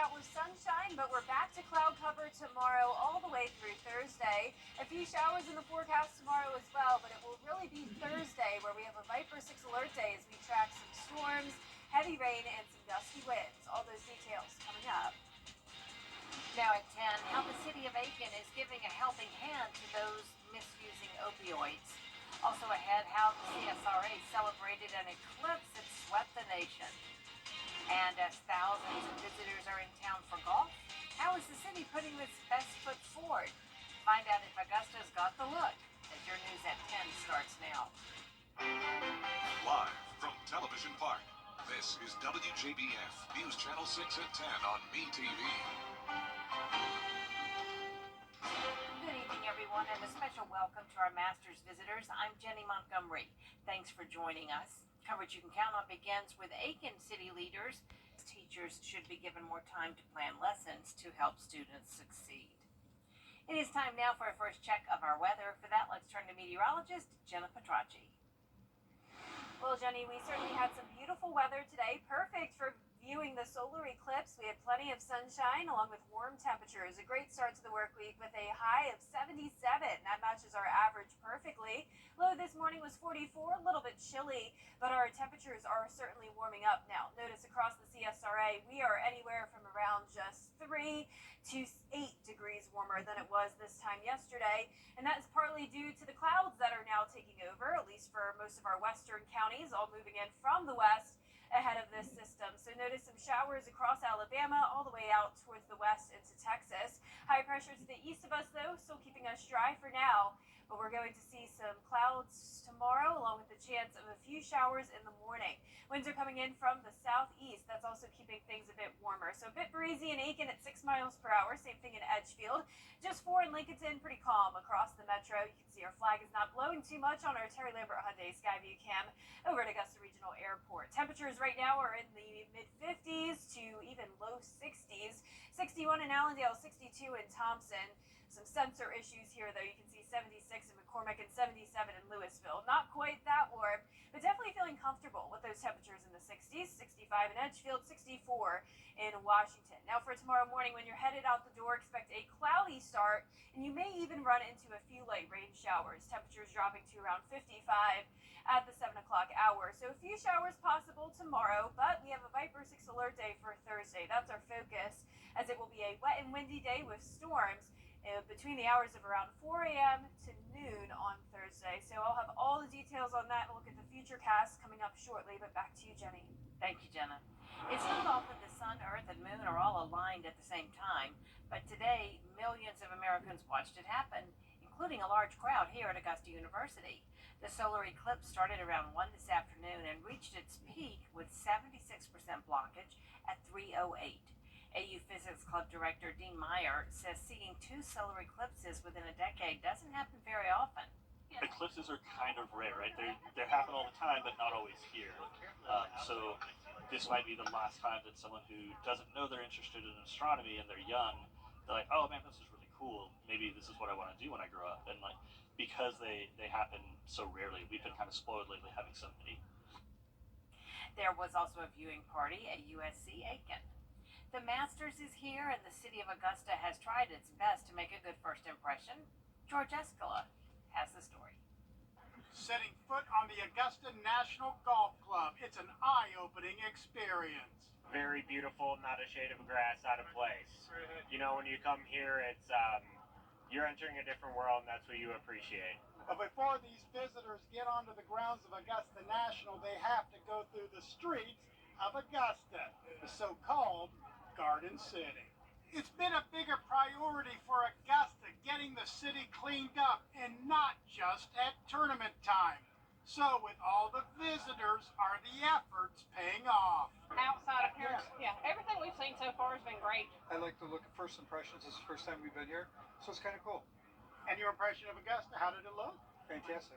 out with sunshine, but we're back to cloud cover tomorrow all the way through Thursday. A few showers in the forecast tomorrow as well, but it will really be Thursday where we have a Viper 6 alert day as we track some storms, heavy rain, and some gusty winds. All those details coming up. Now at 10, how the city of Aiken is giving a helping hand to those misusing opioids. Also ahead, how the CSRA celebrated an eclipse that swept the nation. And as thousands of visitors are in town for golf, how is the city putting its best foot forward? Find out if Augusta's got the look as your news at 10 starts now. Live from Television Park, this is WJBF News Channel 6 at 10 on MeTV. Good evening, everyone, and a special welcome to our Masters visitors. I'm Jenny Montgomery. Thanks for joining us. Coverage you can count on begins with Aiken city leaders. Teachers should be given more time to plan lessons to help students succeed. It is time now for our first check of our weather. For that, let's turn to meteorologist Jenna Petracci. Well, Jenny, we certainly had some beautiful weather today, perfect for viewing the solar eclipse. We had plenty of sunshine along with warm temperatures. A great start to the work week with a high of 77. That matches our average perfectly. Low this morning was 44, a little bit chilly, but our temperatures are certainly warming up now. Notice across the CSRA, we are anywhere from around just 3 to 8 degrees warmer than it was this time yesterday. And that is partly due to the clouds that are now taking over, at least for most of our western counties, all moving in from the west ahead of this system. So notice some showers across Alabama all the way out towards the west into Texas. High pressure to the east of us, though, still keeping us dry for now. But we're going to see some clouds tomorrow, along with the chance of a few showers in the morning. Winds are coming in from the southeast. That's also keeping things a bit warmer. So a bit breezy in Aiken at 6 miles per hour. Same thing in Edgefield. Just 4 in Lincolnton. Pretty calm across the metro. You can see our flag is not blowing too much on our Terry Lambert Hyundai Skyview cam over at Augusta Regional Airport. Temperatures right now are in the mid-50s to even low 60s. 61 in Allendale, 62 in Thompson. Some sensor issues here, though. You can see 76 in McCormick and 77 in Louisville. Not quite that warm, but definitely feeling comfortable with those temperatures in the 60s. 65 in Edgefield, 64 in Washington. Now for tomorrow morning, when you're headed out the door, expect a cloudy start, and you may even run into a few light rain showers. Temperatures dropping to around 55 at the 7 o'clock hour. So a few showers possible tomorrow, but we have a Viper 6 alert day for Thursday. That's our focus, as it will be a wet and windy day with storms between the hours of around 4 a.m. to noon on Thursday. So I'll have all the details on that and look at the future cast coming up shortly. But back to you, Jenny. Thank you, Jenna. It's not often the sun, earth, and moon are all aligned at the same time, but today millions of Americans watched it happen, including a large crowd here at Augusta University. The solar eclipse started around 1 this afternoon and reached its peak with 76% blockage at 3:08. AU Physics Club Director Dean Meyer says seeing 2 solar eclipses within a decade doesn't happen very often. Eclipses are kind of rare, right? They happen all the time, but not always here. So this might be the last time that someone who doesn't know they're interested in astronomy and they're young, they're like, oh man, this is really cool. Maybe this is what I want to do when I grow up. And like, because they happen so rarely, we've been kind of spoiled lately having so many. There was also a viewing party at USC Aiken. The Masters is here, and the city of Augusta has tried its best to make a good first impression. George Escala has the story. Setting foot on the Augusta National Golf Club. It's an eye-opening experience. Very beautiful, not a shade of grass out of place. You know, when you come here, it's you're entering a different world, and that's what you appreciate. But before these visitors get onto the grounds of Augusta National, they have to go through the streets of Augusta, the so-called Garden City. It's been a bigger priority for Augusta getting the city cleaned up, and not just at tournament time. So with all the visitors, are the efforts paying off? Outside of here, yeah, everything we've seen so far has been great. I like to look at first impressions. This is the first time we've been here, so it's kind of cool. And your impression of Augusta, how did it look? Fantastic.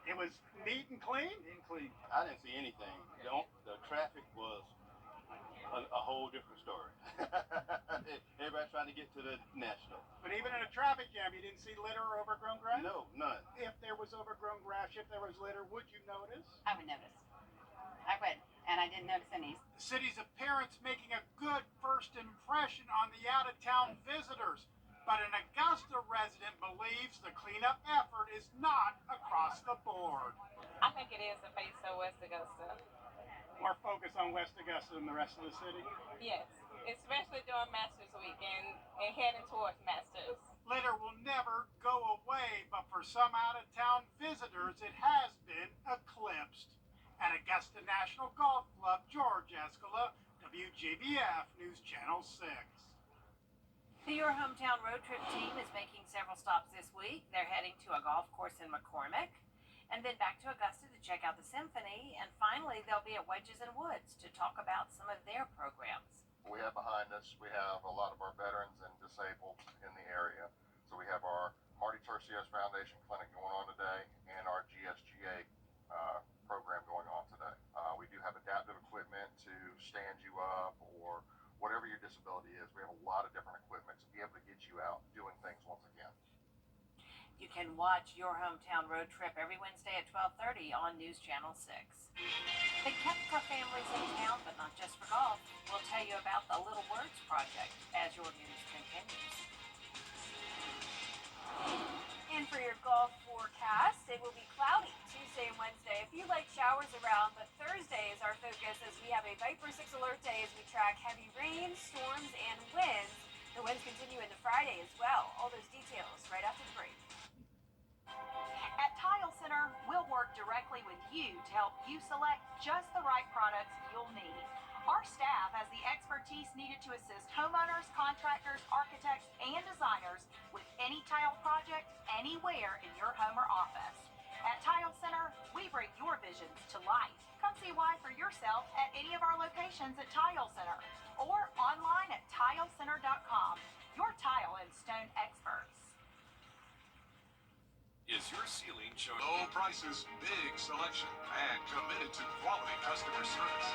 It was neat and clean? Neat and clean. I didn't see anything. The traffic was a whole different story. Everybody's trying to get to the National. But even in a traffic jam, you didn't see litter or overgrown grass? No, none. If there was overgrown grass, if there was litter, would you notice? I would notice. I would. and I didn't notice any. The city's appearance making a good first impression on the out-of-town visitors, but an Augusta resident believes the cleanup effort is not across the board. I think it is the face of West Augusta. More focus on West Augusta than the rest of the city? Yes, especially during Masters Week and heading towards Masters. Litter will never go away, but for some out-of-town visitors, it has been eclipsed. At Augusta National Golf Club, George Escala, WJBF News Channel 6. The Your Hometown Road Trip team is making several stops this week. They're heading to a golf course in McCormick, and then back to Augusta to check out the Symphony, and finally they'll be at Wedges and Woods to talk about some of their programs. We have behind us, we have a lot of our veterans and disabled in the area. So we have our Marty Tercios Foundation Clinic going on today and our GSGA program going on today. We do have adaptive equipment to stand you up or whatever your disability is. We have a lot of different equipment to be able to get you out doing things once again. You can watch Your Hometown Road Trip every Wednesday at 12:30 on News Channel 6. The Kepka family's in town, but not just for golf. We'll tell you about the Little Words Project as your news continues. And for your golf forecast, it will be cloudy Tuesday and Wednesday. A few light showers around, but Thursday is our focus as we have a Viper 6 alert day as we track heavy rain, storms, and winds. The winds continue into Friday as well. All those details right after the break. At Tile Center, we'll work directly with you to help you select just the right products you'll need. Our staff has the expertise needed to assist homeowners, contractors, architects, and designers with any tile project anywhere in your home or office. At Tile Center, we bring your visions to life. Come see why for yourself at any of our locations at Tile Center or online at tilecenter.com. Your tile and stone experts. Is your ceiling showing low prices, big selection, and committed to quality customer service?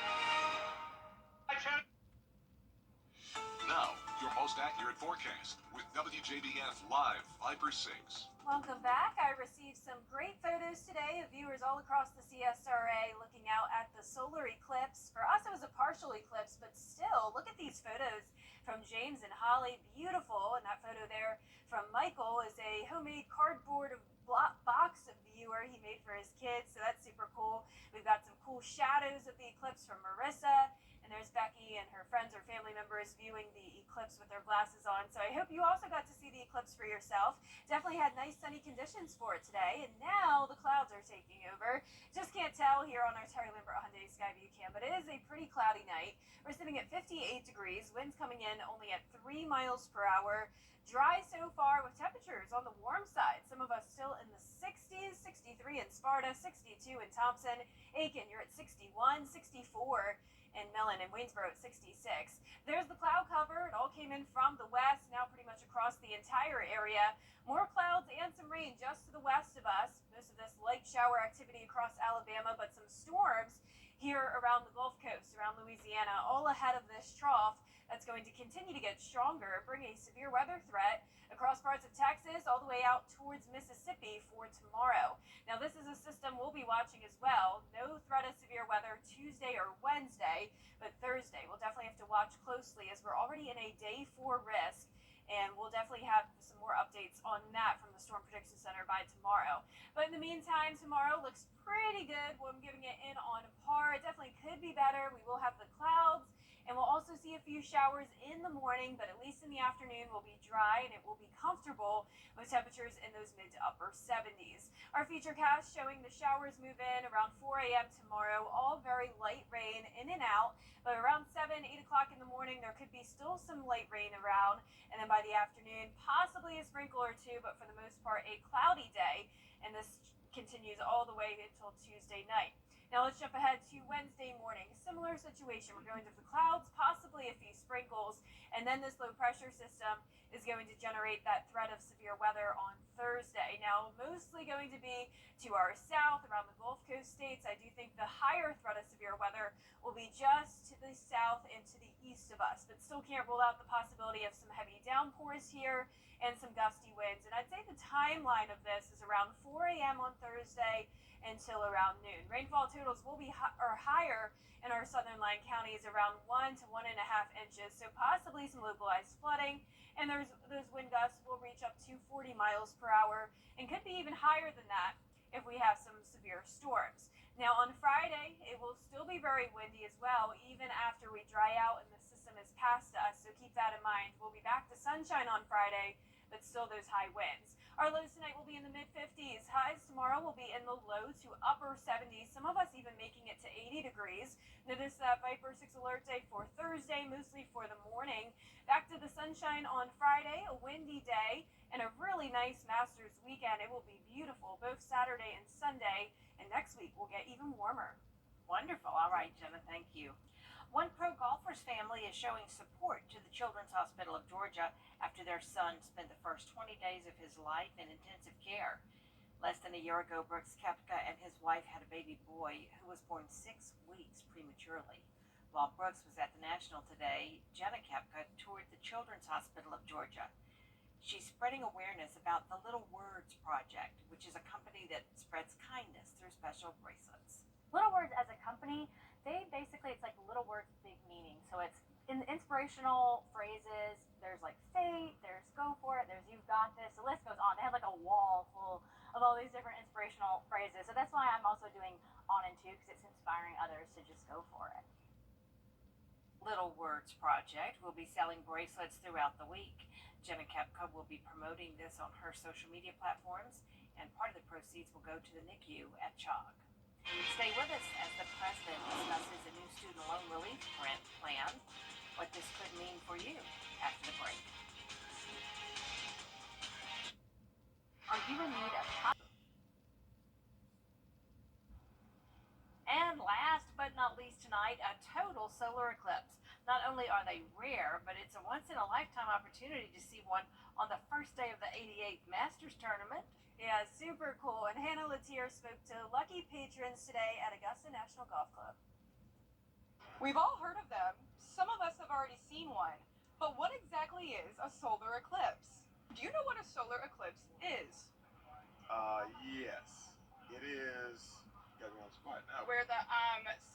Now, your most accurate forecast with WJBF Live Viper 6. Welcome back. I received some great photos today of viewers all across the CSRA looking out at the solar eclipse. For us, it was a partial eclipse, but still, look at these photos from James and Holly. Beautiful. And that photo there from Michael is a homemade cardboard box viewer he made for his kids, so that's super cool. We've got some cool shadows of the eclipse from Marissa. And there's Becky and her friends or family members viewing the eclipse with their glasses on. So I hope you also got to see the eclipse for yourself. Definitely had nice sunny conditions for it today. And now the clouds are taking over. Just can't tell here on our Terry Lambert Hyundai Skyview Cam, but it is a pretty cloudy night. We're sitting at 58 degrees. Winds coming in only at 3 miles per hour. Dry so far with temperatures on the warm side. Some of us still in the 60s, 63 in Sparta, 62 in Thompson. Aiken, you're at 61, 64. In Millen and Waynesboro at 66. There's the cloud cover. It all came in from the west, now pretty much across the entire area. More clouds and some rain just to the west of us. Most of this light shower activity across Alabama, but some storms here around the Gulf Coast, around Louisiana, all ahead of this trough that's going to continue to get stronger, bring a severe weather threat across parts of Texas all the way out towards Mississippi for tomorrow. Now, this is a system we'll be watching as well. No threat of severe weather Tuesday or Wednesday, but Thursday we'll definitely have to watch closely as we're already in a day 4 risk, and we'll definitely have some more updates on that from the Storm Prediction Center by tomorrow. But in the meantime, tomorrow looks pretty good. Well, I'm giving it in on par. It definitely could be better. We will have the clouds. And we'll also see a few showers in the morning, but at least in the afternoon will be dry and it will be comfortable with temperatures in those mid to upper 70s. Our futurecast showing the showers move in around 4 a.m. tomorrow, all very light rain in and out, but around 7, 8 o'clock in the morning, there could be still some light rain around. And then by the afternoon, possibly a sprinkle or two, but for the most part, a cloudy day. And this continues all the way until Tuesday night. Now let's jump ahead to Wednesday morning. Similar situation. We're going to the clouds, possibly a few sprinkles, and then this low pressure system is going to generate that threat of severe weather on Thursday. Now, mostly going to be to our south, around the Gulf Coast states. I do think the higher threat of severe weather will be just to the south and to the east of us, but still can't rule out the possibility of some heavy downpours here and some gusty winds. And I'd say the timeline of this is around 4 a.m. on Thursday until around noon. Rainfall totals will be higher in our southern line counties, around 1 to 1.5 inches, so possibly some localized flooding. And those wind gusts will reach up to 40 miles per hour and could be even higher than that if we have some severe storms. Now on Friday, it will still be very windy as well, even after we dry out and the system is past us, so keep that in mind. We'll be back to sunshine on Friday, but still those high winds. Our lows tonight will be in the mid-50s. Highs tomorrow will be in the low to upper 70s, some of us even making it to 80 degrees. Notice that Viper 6 alert day for Thursday, mostly for the morning. Back to the sunshine on Friday, a windy day, and a really nice Masters weekend. It will be beautiful both Saturday and Sunday, and next week will get even warmer. Wonderful. All right, Jenna, thank you. One pro golfer's family is showing support to the Children's Hospital of Georgia after their son spent the first 20 days of his life in intensive care. Less than a year ago, Brooks Koepka and his wife had a baby boy who was born 6 weeks prematurely. While Brooks was at the National today, Jenna Koepka toured the Children's Hospital of Georgia. She's spreading awareness about the Little Words Project, which is a company that spreads kindness through special bracelets. Little Words as a company, it's like Little Words, big meaning. So it's in inspirational phrases. There's like faith, there's go for it, there's you've got this. The list goes on. They have like a wall full of all these different inspirational phrases. So that's why I'm also doing on and two, because it's inspiring others to just go for it. Little Words Project will be selling bracelets throughout the week. Jenna Koepka will be promoting this on her social media platforms, and part of the proceeds will go to the NICU at CHOG. Stay with us as the president discusses a new student loan relief plan, what this could mean for you after the break. Are you in need of And last but not least tonight, a total solar eclipse. Not only are they rare, but it's a once-in-a-lifetime opportunity to see one on the first day of the 88th Masters Tournament. Yeah, super cool. And Hannah Latier spoke to lucky patrons today at Augusta National Golf Club. We've all heard of them. Some of us have already seen one. But what exactly is a solar eclipse? Do you know what a solar eclipse is? Yes. It is. Got me on the spot now. Where the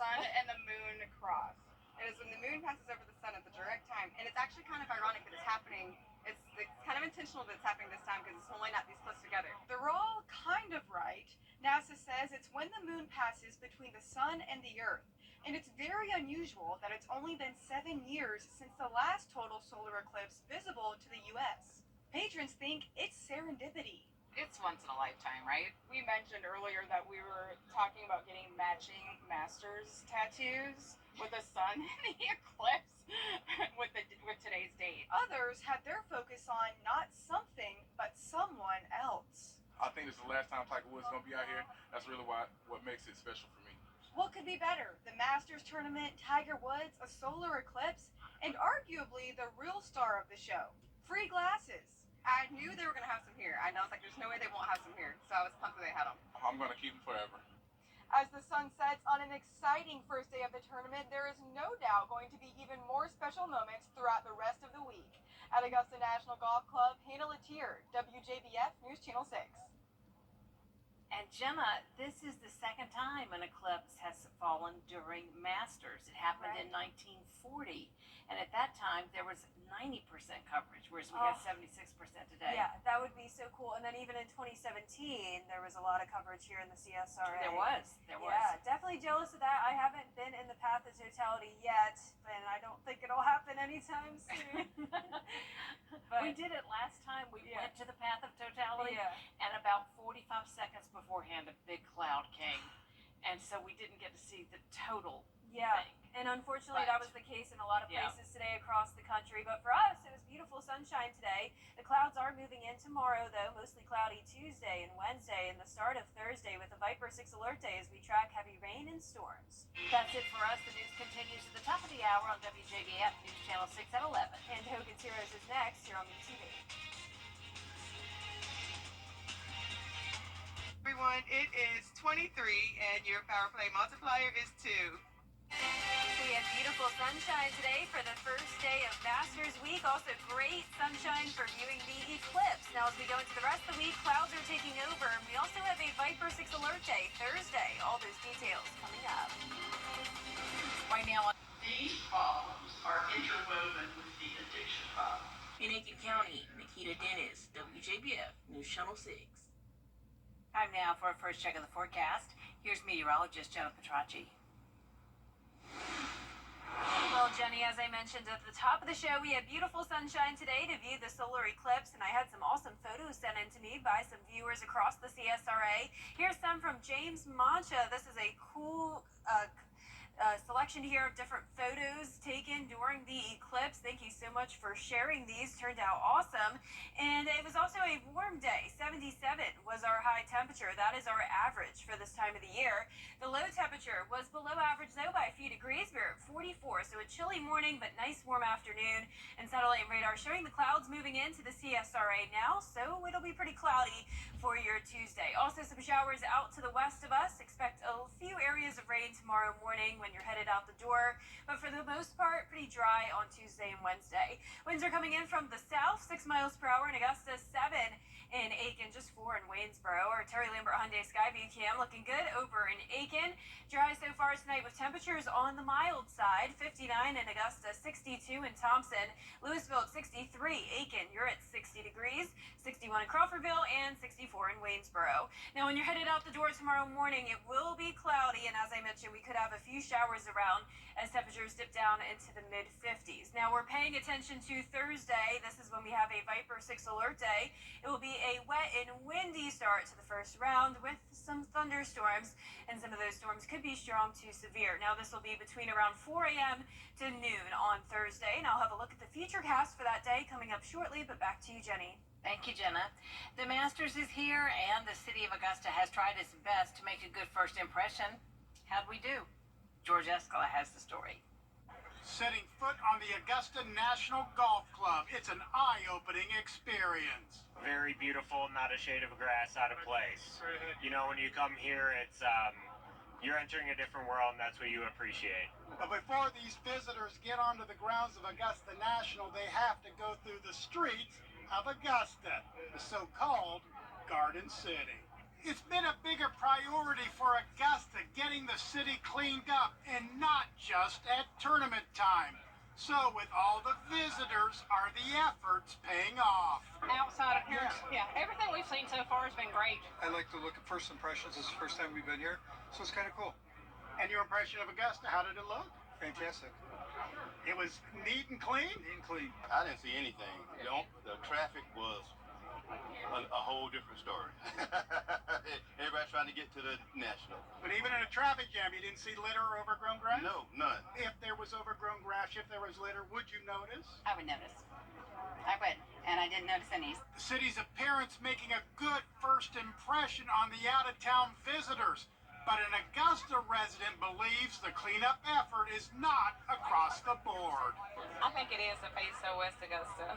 sun and the moon cross. It is when the moon passes over the sun at the direct time. And it's actually kind of ironic that it's happening. It's kind of intentional that it's happening this time because it's only not these close together. They're all kind of right. NASA says it's when the moon passes between the sun and the earth. And it's very unusual that it's only been 7 years since the last total solar eclipse visible to the U.S. Patrons think it's serendipity. It's once in a lifetime, right? We mentioned earlier that we were talking about getting matching Masters tattoos with the sun and the eclipse with today's date. Others had their focus on not something, but someone else. I think this is the last time Tiger Woods is going to be out here. That's really what makes it special for me. What could be better? The Masters Tournament, Tiger Woods, a solar eclipse, and arguably the real star of the show, free glasses. I knew they were going to have some here. I know, it's like, there's no way they won't have some here. So I was pumped that they had them. I'm going to keep them forever. As the sun sets on an exciting first day of the tournament, there is no doubt going to be even more special moments throughout the rest of the week. At Augusta National Golf Club, Hannah Latier, WJBF News Channel 6. And Gemma, this is the second time an eclipse has fallen during Masters. It happened in 1940. And at that time, there was 90% coverage, whereas we have 76% today. Yeah, that would be so cool. And then even in 2017, there was a lot of coverage here in the CSRA. There was. Yeah, definitely jealous of that. I haven't been in the path of totality yet, and I don't think it'll happen anytime soon. But we did it last time. We went to the path of totality, and about 45 seconds beforehand, a big cloud came. And so we didn't get to see the total thing. And unfortunately, that was the case in a lot of places today across the country. But for us, it was beautiful sunshine today. The clouds are moving in tomorrow, though, mostly cloudy Tuesday and Wednesday, and the start of Thursday with a Viper 6 alert day as we track heavy rain and storms. That's it for us. The news continues at the top of the hour on WJBF News Channel 6 at 11. And Hogan's Heroes is next here on MeTV. Everyone, it is 23, and your power play multiplier is 2. We had beautiful sunshine today for the first day of Masters Week. Also great sunshine for viewing the eclipse. Now, as we go into the rest of the week, clouds are taking over, and we also have a Viper 6 alert day Thursday. All those details coming up. Right now, these problems are interwoven with the addiction problem. In Aiken County, Nikita Dennis, WJBF News Channel 6. Time now for a first check of the forecast. Here's meteorologist Jenna Petracci. Well, Jenny, as I mentioned at the top of the show, we had beautiful sunshine today to view the solar eclipse, and I had some awesome photos sent in to me by some viewers across the CSRA. Here's some from James Mancha. This is a cool selection here of different photos taken during the eclipse. Thank you so much for sharing these. Turned out awesome. And it was also a warm day. 77 was our high temperature. That is our average for this time of the year. The low temperature was below average, though, by a few degrees. We were at 44, so a chilly morning, but nice warm afternoon. And satellite radar showing the clouds moving into the CSRA now, so it'll be pretty cloudy for your Tuesday. Also, some showers out to the west of us. Expect a few areas of rain tomorrow morning when you're headed out the door, but for the most part, pretty dry on Tuesday and Wednesday. Winds are coming in from the south, 6 miles per hour in Augusta, 7 in Aiken, just 4 in Waynesboro. Our Terry Lambert Hyundai Skyview cam looking good over in Aiken. Dry so far tonight with temperatures on the mild side, 59 in Augusta, 62 in Thompson, Louisville at 63, Aiken, you're at 60 degrees, 61 in Crawfordville, and 64 in Waynesboro. Now, when you're headed out the door tomorrow morning, it will be cloudy, and as I mentioned, we could have a few showers around as temperatures dip down into the mid-50s. Now, we're paying attention to Thursday. This is when we have a Viper 6 alert day. It will be a wet and windy start to the first round with some thunderstorms, and some of those storms could be strong to severe. Now, this will be between around 4 a.m. to noon on Thursday, and I'll have a look at the futurecast for that day coming up shortly, but back to you, Jenny. Thank you, Jenna. The Masters is here, and the city of Augusta has tried its best to make a good first impression. How'd we do? George Escala has the story. Setting foot on the Augusta National Golf Club. It's an eye-opening experience. Very beautiful, not a shade of grass out of place. You know, when you come here, it's you're entering a different world, and that's what you appreciate. But before these visitors get onto the grounds of Augusta National, they have to go through the streets of Augusta, the so-called Garden City. It's been a bigger priority for Augusta getting the city cleaned up, and not just at tournament time. So with all the visitors, are the efforts paying off? Outside appearance, yeah, everything we've seen so far has been great. I like to look at first impressions. This is the first time we've been here, so it's kind of cool. And your impression of Augusta, how did it look? Fantastic. It was neat and clean? Neat and clean. I didn't see anything. The traffic was a whole different story. Everybody trying to get to the national. But even in a traffic jam, you didn't see litter or overgrown grass? No, none. If there was overgrown grass, if there was litter, would you notice? I would notice. I would, and I didn't notice any. The city's appearance making a good first impression on the out-of-town visitors. But an Augusta resident believes the cleanup effort is not across the board. I think it is the face of West Augusta.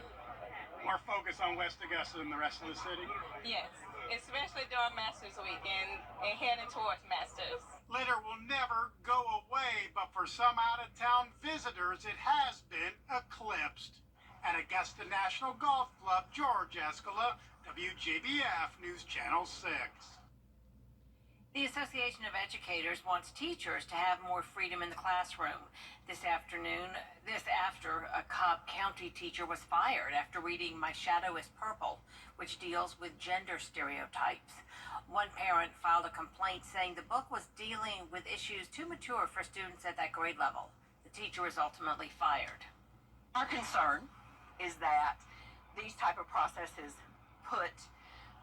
More focus on West Augusta than the rest of the city? Yes, especially during Masters Week and heading towards Masters. Litter will never go away, but for some out-of-town visitors, it has been eclipsed. At Augusta National Golf Club, George Escala, WJBF News Channel 6. The Association of Educators wants teachers to have more freedom in the classroom. This after a Cobb County teacher was fired after reading My Shadow is Purple, which deals with gender stereotypes. One parent filed a complaint saying the book was dealing with issues too mature for students at that grade level. The teacher was ultimately fired. Our concern is that these type of processes put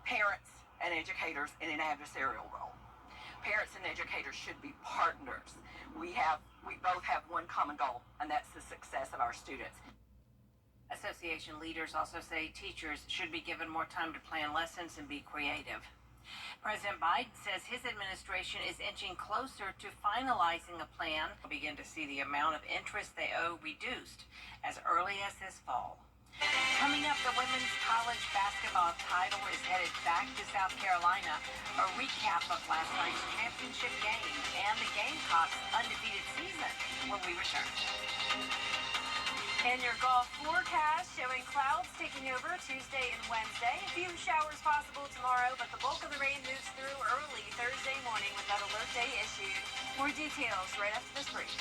parents and educators in an adversarial role. Parents and educators should be partners. We both have one common goal, and that's the success of our students. Association leaders also say teachers should be given more time to plan lessons and be creative. President Biden says his administration is inching closer to finalizing a plan. We'll begin to see the amount of interest they owe reduced as early as this fall. Coming up, the women's college basketball title is headed back to South Carolina. A recap of last night's championship game and the Gamecocks' undefeated season when we return. And your golf forecast showing clouds taking over Tuesday and Wednesday. A few showers possible tomorrow, but the bulk of the rain moves through early Thursday morning with that alert day issued. More details right after this break.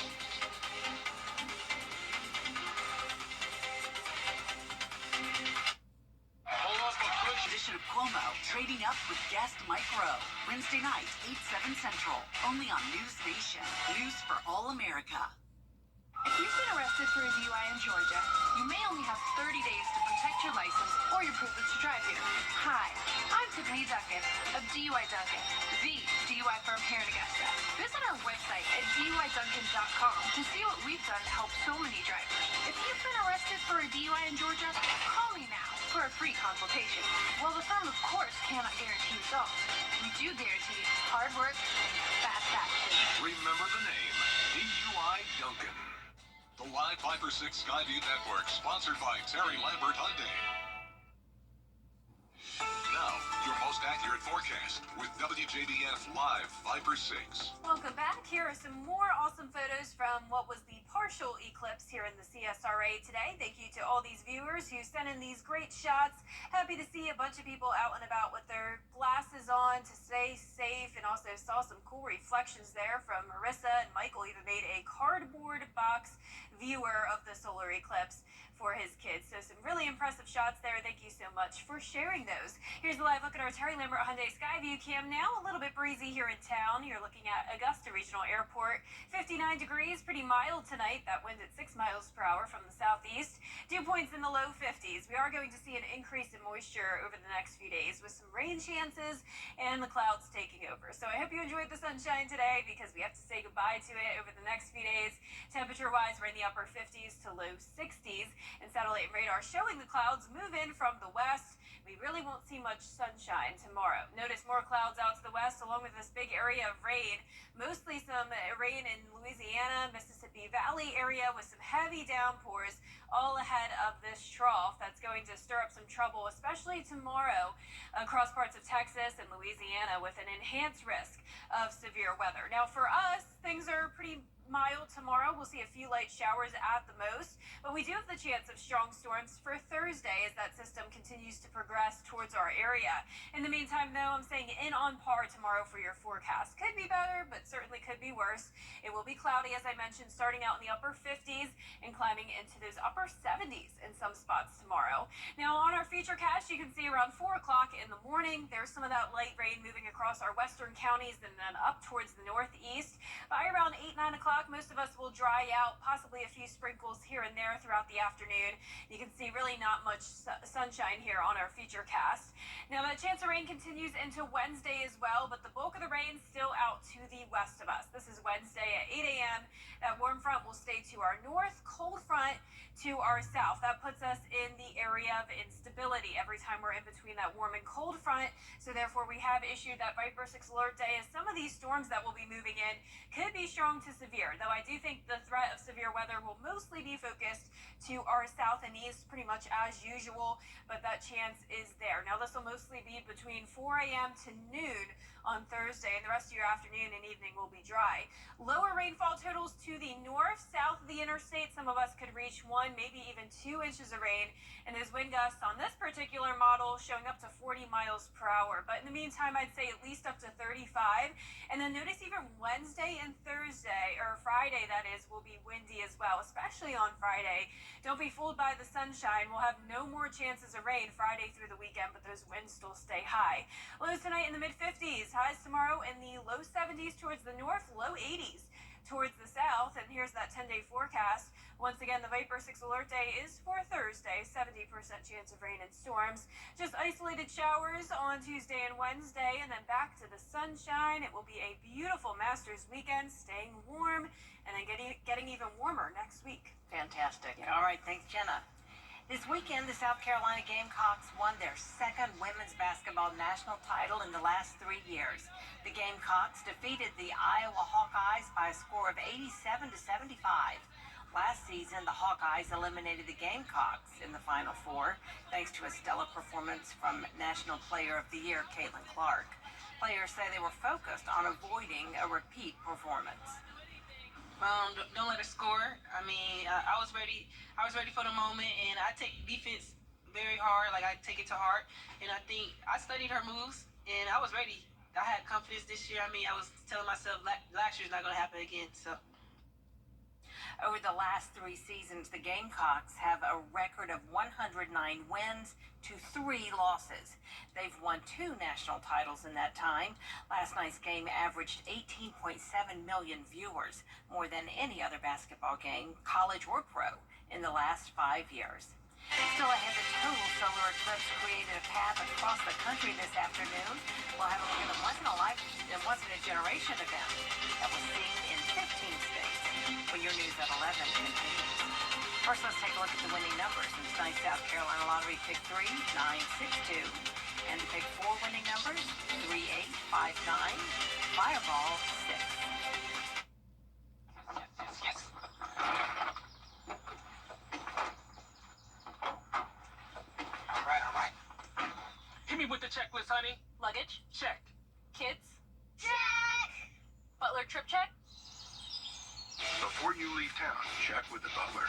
Edition of Cuomo, trading up with guest Mike Rowe. Wednesday night, 8/7 Central. Only on News Nation. News for all America. If you've been arrested for a DUI in Georgia, you may only have 30 days to protect your license or your privilege to drive here. Hi, I'm Tiffany Duncan of DUI Duncan, the DUI firm here in Augusta. Visit our website at DUIDuncan.com to see what we've done to help so many drivers. If you've been arrested for a DUI in Georgia, call me now for a free consultation. While the firm, of course, cannot guarantee results, we do guarantee hard work, fast action. Remember the name, DUI Duncan. The Live Viper 6 Skyview Network, sponsored by Terry Lambert Hyundai. Now, your most accurate forecast with WJBF Live Viper 6. Welcome back. Here are some more awesome photos from what was the partial eclipse here in the CSRA today. Thank you to all these viewers who sent in these great shots. Happy to see a bunch of people out and about with their glasses on to stay safe, and also saw some cool reflections there from Marissa, and Michael even made a cardboard box viewer of the solar eclipse for his kids. So some really impressive shots there. Thank you so much for sharing those. Here's a live look at our Terry Lambert Hyundai Skyview cam now. A little bit breezy here in town. You're looking at Augusta Regional Airport. 59 degrees, pretty mild tonight. That wind at 6 miles per hour from the southeast. Dew points in the low 50s. We are going to see an increase in moisture over the next few days with some rain chances and the clouds taking over. So I hope you enjoyed the sunshine today, because we have to say goodbye to it over the next few days. Temperature-wise, we're in the upper 50s to low 60s. And satellite and radar showing the clouds move in from the west. We really won't see much sunshine tomorrow. Notice more clouds out to the west, along with this big area of rain. Mostly some rain in Louisiana, Mississippi Valley area with some heavy downpours all ahead of this trough. That's going to stir up some trouble, especially tomorrow across parts of Texas and Louisiana, with an enhanced risk of severe weather. Now for us, things are pretty mild tomorrow. We'll see a few light showers at the most, but we do have the chance of strong storms for Thursday as that system continues to progress towards our area. In the meantime, though, I'm saying in on par tomorrow for your forecast. Could be better, but certainly could be worse. It will be cloudy, as I mentioned, starting out in the upper 50s and climbing into those upper 70s in some spots tomorrow. Now on our futurecast, you can see around 4 o'clock in the morning, there's some of that light rain moving across our western counties and then up towards the northeast. By around 8, 9 o'clock, most of us will dry out, possibly a few sprinkles here and there throughout the afternoon. You can see really not much sunshine here on our futurecast. Now that chance of rain continues into Wednesday as well, but the bulk of the rain still out to the west of us. This is Wednesday at 8 a.m. That warm front will stay to our north, cold front to our south. That puts us in the area of instability every time we're in between that warm and cold front. So therefore we have issued that Viper 6 alert day, as some of these storms that will be moving in could be strong to severe, though I do think the threat of severe weather will mostly be focused to our south and east pretty much as usual, but that chance is there. Now this will mostly be between 4 a.m. to noon on Thursday, and the rest of your afternoon and evening will be dry. Lower rainfall totals to the north, south of the interstate. Some of us could reach 1, maybe even 2 inches of rain, and those wind gusts on this particular model showing up to 40 miles per hour. But in the meantime, I'd say at least up to 35. And then notice even Wednesday and Thursday, or Friday that is, will be windy as well, especially on Friday. Don't be fooled by the sunshine. We'll have no more chances of rain Friday through the weekend, but those winds still stay high. Lows tonight in the mid-50s, highs tomorrow in the low 70s towards the north, low 80s towards the south. And here's that 10-day forecast. Once again, the Viper 6 alert day is for Thursday, 70% chance of rain and storms. Just isolated showers on Tuesday and Wednesday, and then back to the sunshine. It will be a beautiful Masters weekend, staying warm, and then getting even warmer next week. Fantastic. All right, thanks, Jenna. This weekend, the South Carolina Gamecocks won their second women's basketball national title in the last 3 years. The Gamecocks defeated the Iowa Hawkeyes by a score of 87-75. Last season, the Hawkeyes eliminated the Gamecocks in the Final Four, thanks to a stellar performance from National Player of the Year, Caitlin Clark. Players say they were focused on avoiding a repeat performance. Don't let it score. I mean, I was ready. I was ready for the moment, and I take defense very hard. Like, I take it to heart, and I think I studied her moves, and I was ready. I had confidence this year. I mean, I was telling myself last year's not going to happen again. So. Over the last 3 seasons, the Gamecocks have a record of 109 wins to 3 losses. They've won 2 national titles in that time. Last night's game averaged 18.7 million viewers, more than any other basketball game, college or pro, in the last 5 years. Still ahead, the total solar eclipse created a path across the country this afternoon. We'll have a look at a once-in-a-generation event that was seen in 15 states. When your news at 11 continues. First, let's take a look at the winning numbers. In tonight's South Carolina Lottery, pick 3, 9, 6, 2. And the pick 4 winning numbers, 3, 8, 5, 9. Fireball, 6. Yes. All right. Hit me with the checklist, honey. Luggage? Check. Kids? Check! Butler trip check? Before you leave town, check with the butler.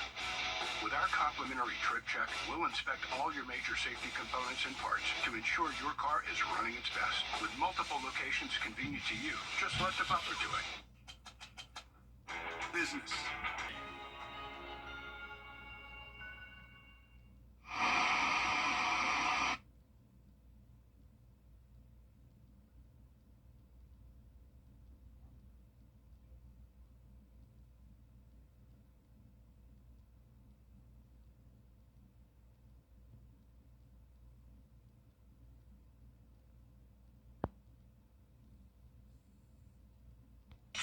With our complimentary trip check, we'll inspect all your major safety components and parts to ensure your car is running its best. With multiple locations convenient to you, just let the butler do it. Business.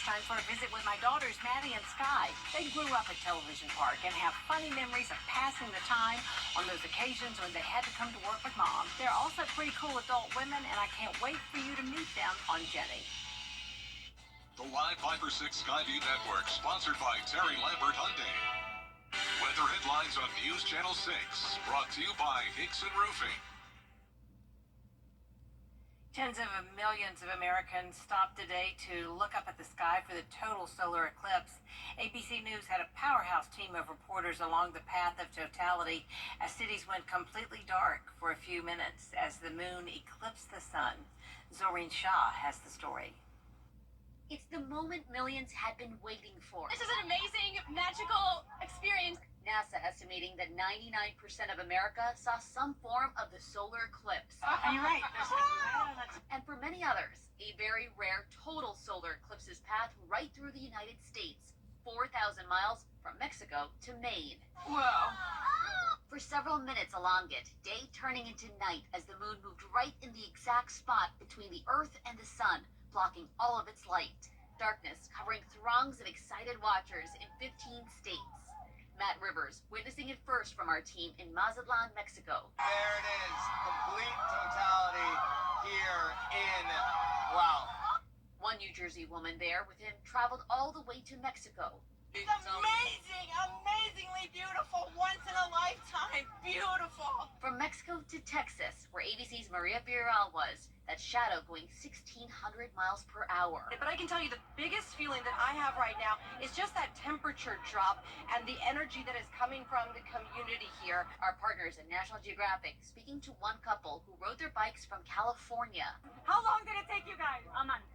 Time for a visit with my daughters, Maddie and Sky. They grew up at Television Park and have funny memories of passing the time on those occasions when they had to come to work with Mom. They're also pretty cool adult women, and I can't wait for you to meet them on Jenny. The Live 5 for 6 Skyview Network, sponsored by Terry Lambert Hyundai. Weather headlines on News Channel 6, brought to you by Hickson Roofing. Tens of millions of Americans stopped today to look up at the sky for the total solar eclipse. ABC News had a powerhouse team of reporters along the path of totality as cities went completely dark for a few minutes as the moon eclipsed the sun. Zoreen Shah has the story. It's the moment millions had been waiting for. This is an amazing, magical experience. NASA estimating that 99% of America saw some form of the solar eclipse. You're right. And for many others, a very rare total solar eclipse's path right through the United States, 4,000 miles from Mexico to Maine. Whoa. For several minutes along it, day turning into night as the moon moved right in the exact spot between the Earth and the sun, blocking all of its light. Darkness covering throngs of excited watchers in 15 states. Matt Rivers, witnessing it first from our team in Mazatlan, Mexico. There it is, complete totality here in, wow. One New Jersey woman there with him traveled all the way to Mexico. It's amazing, amazingly beautiful, once in a lifetime, beautiful. From Mexico to Texas, where ABC's Maria Villarreal was, that shadow going 1,600 miles per hour. But I can tell you the biggest feeling that I have right now is just that temperature drop and the energy that is coming from the community here. Our partners at National Geographic speaking to one couple who rode their bikes from California. How long did it take you guys? A month.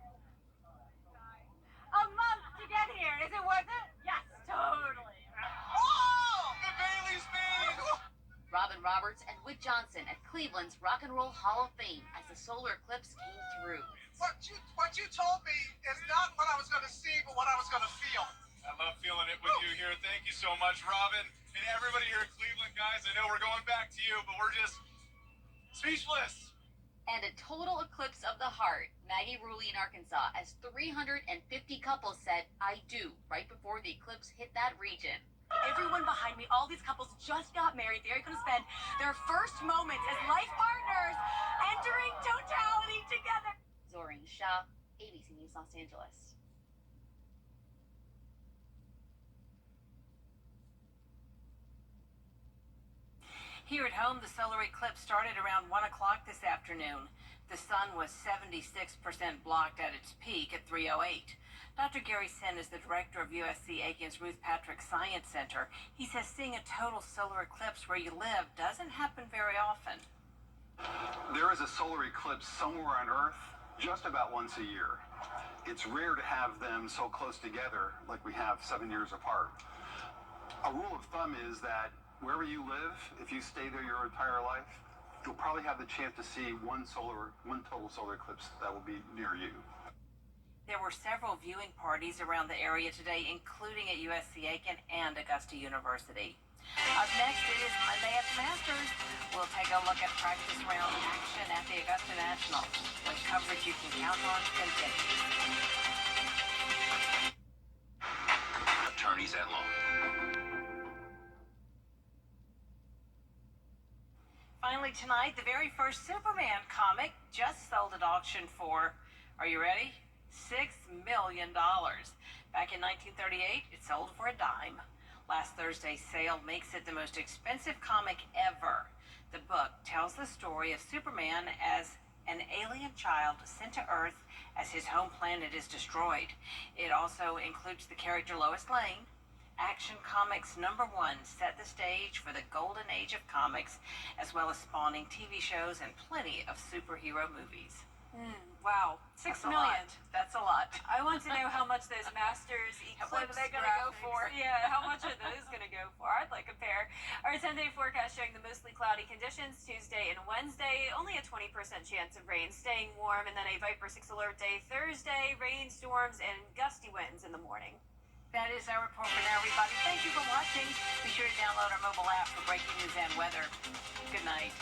A month to get here. Is it worth it? Yes, totally. Oh, the Bailey speed! Robin Roberts and Whit Johnson at Cleveland's Rock and Roll Hall of Fame as the solar eclipse came through. What you told me is not what I was going to see, but what I was going to feel. I love feeling it with you here. Thank you so much, Robin. And everybody here at Cleveland, guys. I know we're going back to you, but we're just speechless. And a total eclipse of the heart. Maggie Ruley in Arkansas, as 350 couples said, I do, right before the eclipse hit that region. Everyone behind me, all these couples just got married. They're going to spend their first moments as life partners entering totality together. Zoreen Shah, ABC News, Los Angeles. Here at home, the solar eclipse started around 1 o'clock this afternoon. The sun was 76% blocked at its peak at 3:08. Dr. Gary Sin is the director of USC Aiken's Ruth Patrick Science Center. He says seeing a total solar eclipse where you live doesn't happen very often. There is a solar eclipse somewhere on Earth just about once a year. It's rare to have them so close together like we have 7 years apart. A rule of thumb is that wherever you live, if you stay there your entire life, you'll probably have the chance to see one total solar eclipse that will be near you. There were several viewing parties around the area today, including at USC Aiken and Augusta University. Up next, it is Monday at the Masters. We'll take a look at practice round action at the Augusta National, when coverage you can count on continues. Attorneys at law. Finally tonight, the very first Superman comic just sold at auction for, are you ready? $6 million. Back in 1938, it sold for a dime. Last Thursday's sale makes it the most expensive comic ever. The book tells the story of Superman as an alien child sent to Earth as his home planet is destroyed. It also includes the character Lois Lane. Action Comics #1 set the stage for the golden age of comics, as well as spawning TV shows and plenty of superhero movies. Wow, $6 million. That's a lot. I want to know how much those Masters Eclipse What are they going to go for? Yeah, how much are those going to go for? I'd like a pair. Our 10-day forecast showing the mostly cloudy conditions Tuesday and Wednesday. Only a 20% chance of rain, staying warm, and then a Viper 6 alert day Thursday. Rain, storms, and gusty winds in the morning. That is our report for now, everybody. Thank you for watching. Be sure to download our mobile app for breaking news and weather. Good night.